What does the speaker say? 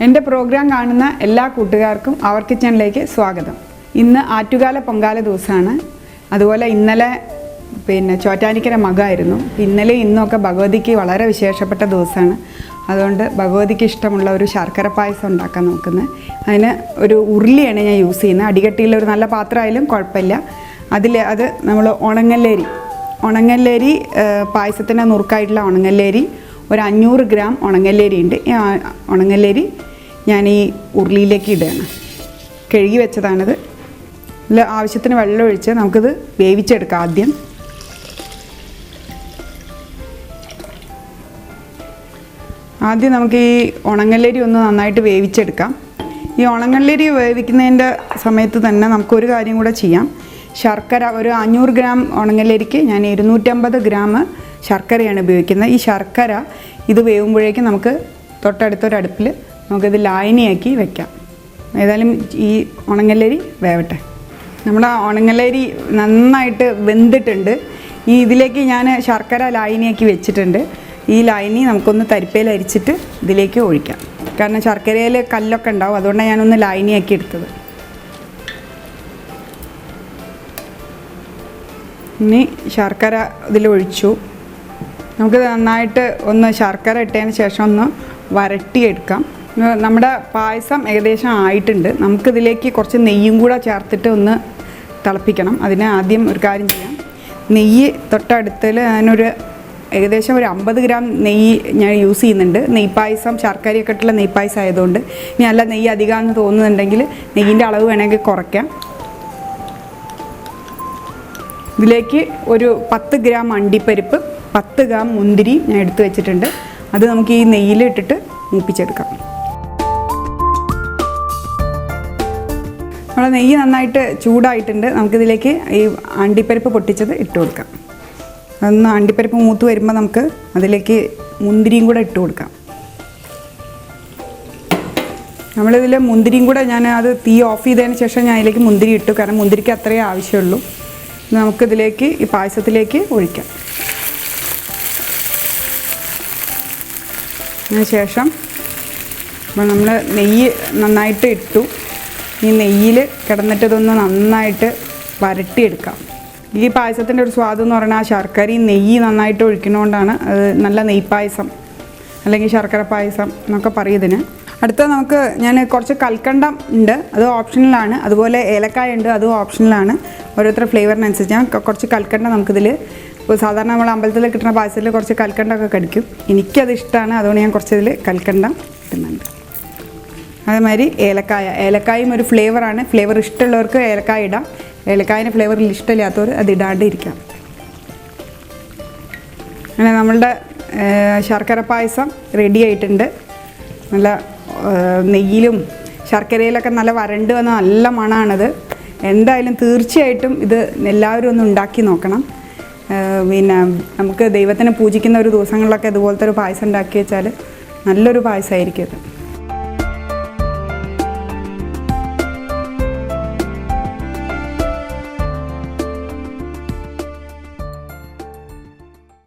എൻ്റെ പ്രോഗ്രാം കാണുന്ന എല്ലാ കൂട്ടുകാർക്കും അവർ കിച്ചണിലേക്ക് സ്വാഗതം. ഇന്ന് ആറ്റുകാല പൊങ്കാല ദിവസമാണ്. അതുപോലെ ഇന്നലെ ചോറ്റാനിക്കര മകമായിരുന്നു. ഇന്നലെ ഇന്നൊക്കെ ഭഗവതിക്ക് വളരെ വിശേഷപ്പെട്ട ദിവസമാണ്. അതുകൊണ്ട് ഭഗവതിക്ക് ഇഷ്ടമുള്ള ഒരു ശർക്കര പായസം ഉണ്ടാക്കാൻ നോക്കുന്നത്. അതിന് ഒരു ഉരുളിയാണ് ഞാൻ യൂസ് ചെയ്യുന്നത്. അടികട്ടിയുള്ള ഒരു നല്ല പാത്രമായാലും കുഴപ്പമില്ല. അത് നമ്മൾ ഉണങ്ങല്ലേരി പായസത്തിന് നുറുക്കായിട്ടുള്ള ഉണങ്ങല്ലേരി ഒരു 500 ഗ്രാം ഉണങ്ങല്ലേരി ഉണ്ട്. ഈ ഉണങ്ങല്ലേരി ഞാൻ ഈ ഉരുളിയിലേക്ക് ഇടുകയാണ്. കഴുകി വെച്ചതാണിത്. ഇതിൽ ആവശ്യത്തിന് വെള്ളം ഒഴിച്ച് നമുക്കിത് വേവിച്ചെടുക്കാം. ആദ്യം നമുക്ക് ഈ ഉണങ്ങല്ലേരി ഒന്ന് നന്നായിട്ട് വേവിച്ചെടുക്കാം. ഈ ഉണങ്ങല്ലേരി വേവിക്കുന്നതിൻ്റെ സമയത്ത് തന്നെ നമുക്കൊരു കാര്യം കൂടെ ചെയ്യാം. ശർക്കര ഒരു 500 ഗ്രാം ഉണങ്ങല്ലേരിക്ക് ഞാൻ 250 ഗ്രാം ശർക്കരയാണ് ഉപയോഗിക്കുന്നത്. ഈ ശർക്കര ഇത് വേവുമ്പോഴേക്കും നമുക്ക് തൊട്ടടുത്തൊരടുപ്പിൽ നമുക്കിത് ലായനിയാക്കി വെക്കാം. ഏതായാലും ഈ ഉണങ്ങല്ലേരി വേവട്ടെ. നമ്മുടെ ഉണങ്ങല്ലേരി നന്നായിട്ട് വെന്തിട്ടുണ്ട്. ഇതിലേക്ക് ഞാൻ ശർക്കര ലായനിയാക്കി വെച്ചിട്ടുണ്ട്. ഈ ലായനി നമുക്കൊന്ന് തരിപ്പയിൽ അരിച്ചിട്ട് ഇതിലേക്ക് ഒഴിക്കാം. കാരണം ശർക്കരയിൽ കല്ലൊക്കെ ഉണ്ടാവും. അതുകൊണ്ടാണ് ഞാനൊന്ന് ലായനിയാക്കി എടുത്തത്. ഇനി ശർക്കര ഇതിലൊഴിച്ചു. നമുക്ക് നന്നായിട്ട് ഒന്ന് ശർക്കര ഇട്ടതിന് ശേഷം ഒന്ന് വരട്ടിയെടുക്കാം. നമ്മുടെ പായസം ഏകദേശം ആയിട്ടുണ്ട്. നമുക്കിതിലേക്ക് കുറച്ച് നെയ്യും കൂടെ ചേർത്തിട്ട് ഒന്ന് തിളപ്പിക്കണം. അതിന് ആദ്യം ഒരു കാര്യം ചെയ്യാം. നെയ്യ് തൊട്ടടുത്തിൽ ഞാനൊരു ഏകദേശം ഒരു 50 ഗ്രാം നെയ്യ് ഞാൻ യൂസ് ചെയ്യുന്നുണ്ട്. നെയ്പായസം ശർക്കരയൊക്കെ ഇട്ടുള്ള നെയ്പായസം ആയതുകൊണ്ട്. ഇനി നല്ല നെയ്യ് അധികമാണെന്ന് തോന്നുന്നുണ്ടെങ്കിൽ നെയ്യിൻ്റെ അളവ് വേണമെങ്കിൽ കുറയ്ക്കാം. ഇതിലേക്ക് ഒരു 10 ഗ്രാം അണ്ടിപ്പരിപ്പ്, 10 ഗ്രാം മുന്തിരി ഞാൻ എടുത്ത് വെച്ചിട്ടുണ്ട്. അത് നമുക്ക് ഈ നെയ്യിൽ ഇട്ടിട്ട് മൂപ്പിച്ചെടുക്കാം. നമ്മുടെ നെയ്യ് നന്നായിട്ട് ചൂടായിട്ടുണ്ട്. നമുക്കിതിലേക്ക് ഈ അണ്ടിപ്പരിപ്പ് പൊട്ടിച്ചത് ഇട്ട് കൊടുക്കാം. അതൊന്ന് അണ്ടിപ്പരിപ്പ് മൂത്ത് വരുമ്പോൾ നമുക്ക് അതിലേക്ക് മുന്തിരിയും കൂടെ ഇട്ട് കൊടുക്കാം. നമ്മളിതിൽ മുന്തിരിയും കൂടെ അത് തീ ഓഫ് ചെയ്തതിന് ശേഷം ഞാൻ അതിലേക്ക് മുന്തിരി ഇട്ടു. കാരണം മുന്തിരിക്ക് അത്രയേ ആവശ്യമുള്ളൂ. നമുക്കിതിലേക്ക് ഈ പായസത്തിലേക്ക് ഒഴിക്കാം. അതിനുശേഷം നമ്മൾ നെയ്യ് നന്നായിട്ട് ഇട്ടു. ഈ നെയ്യിൽ കിടന്നിട്ടതൊന്ന് നന്നായിട്ട് വരട്ടിയെടുക്കാം. ഈ പായസത്തിൻ്റെ ഒരു സ്വാദ് എന്ന് പറഞ്ഞാൽ ശർക്കരയും നെയ്യ് നന്നായിട്ട് ഒഴിക്കുന്നതുകൊണ്ടാണ് അത് നല്ല നെയ്പായസം അല്ലെങ്കിൽ ശർക്കര പായസം എന്നൊക്കെ പറയുന്നതിന്. അടുത്ത ഞാൻ കുറച്ച് കൽക്കണ്ടം ഉണ്ട്, അത് ഓപ്ഷണലാണ്. അതുപോലെ ഏലക്കായ ഉണ്ട്, അതും ഓപ്ഷണലാണ്. ഓരോരുത്തരുടെ ഫ്ലേവറിനനുസരിച്ച് ഞാൻ കുറച്ച് കൽക്കണ്ടം നമുക്കിതിൽ ഇപ്പോൾ സാധാരണ നമ്മൾ അമ്പലത്തിൽ കിട്ടുന്ന പായസത്തിൽ കുറച്ച് കൽക്കണ്ടമൊക്കെ കടിക്കും. എനിക്കത് ഇഷ്ടമാണ്. അതുകൊണ്ട് ഞാൻ കുറച്ച് ഇതിൽ കൽക്കണ്ടം ഇടുന്നുണ്ട്. അതേമാതിരി ഏലക്കായും ഒരു ഫ്ലേവറാണ്. ഫ്ലേവർ ഇഷ്ടമുള്ളവർക്ക് ഏലക്കായ ഇടാം. ഏലക്കായൻ്റെ ഫ്ലേവറിൽ ഇഷ്ടമില്ലാത്തവർ അത് ഇടാണ്ട് ഇരിക്കാം. അങ്ങനെ നമ്മളുടെ ശർക്കര പായസം റെഡി ആയിട്ടുണ്ട്. നല്ല നെയ്യിലും ശർക്കരയിലൊക്കെ നല്ല വരണ്ട് വന്ന നല്ല മണമാണത്. എന്തായാലും തീർച്ചയായിട്ടും ഇത് എല്ലാവരും ഒന്ന് ഉണ്ടാക്കി നോക്കണം. നമുക്ക് ദൈവത്തിനെ പൂജിക്കുന്ന ഒരു ദിവസങ്ങളിലൊക്കെ ഇതുപോലത്തെ ഒരു പായസം ഉണ്ടാക്കി വെച്ചാൽ നല്ലൊരു പായസമായിരിക്കും ഇത്.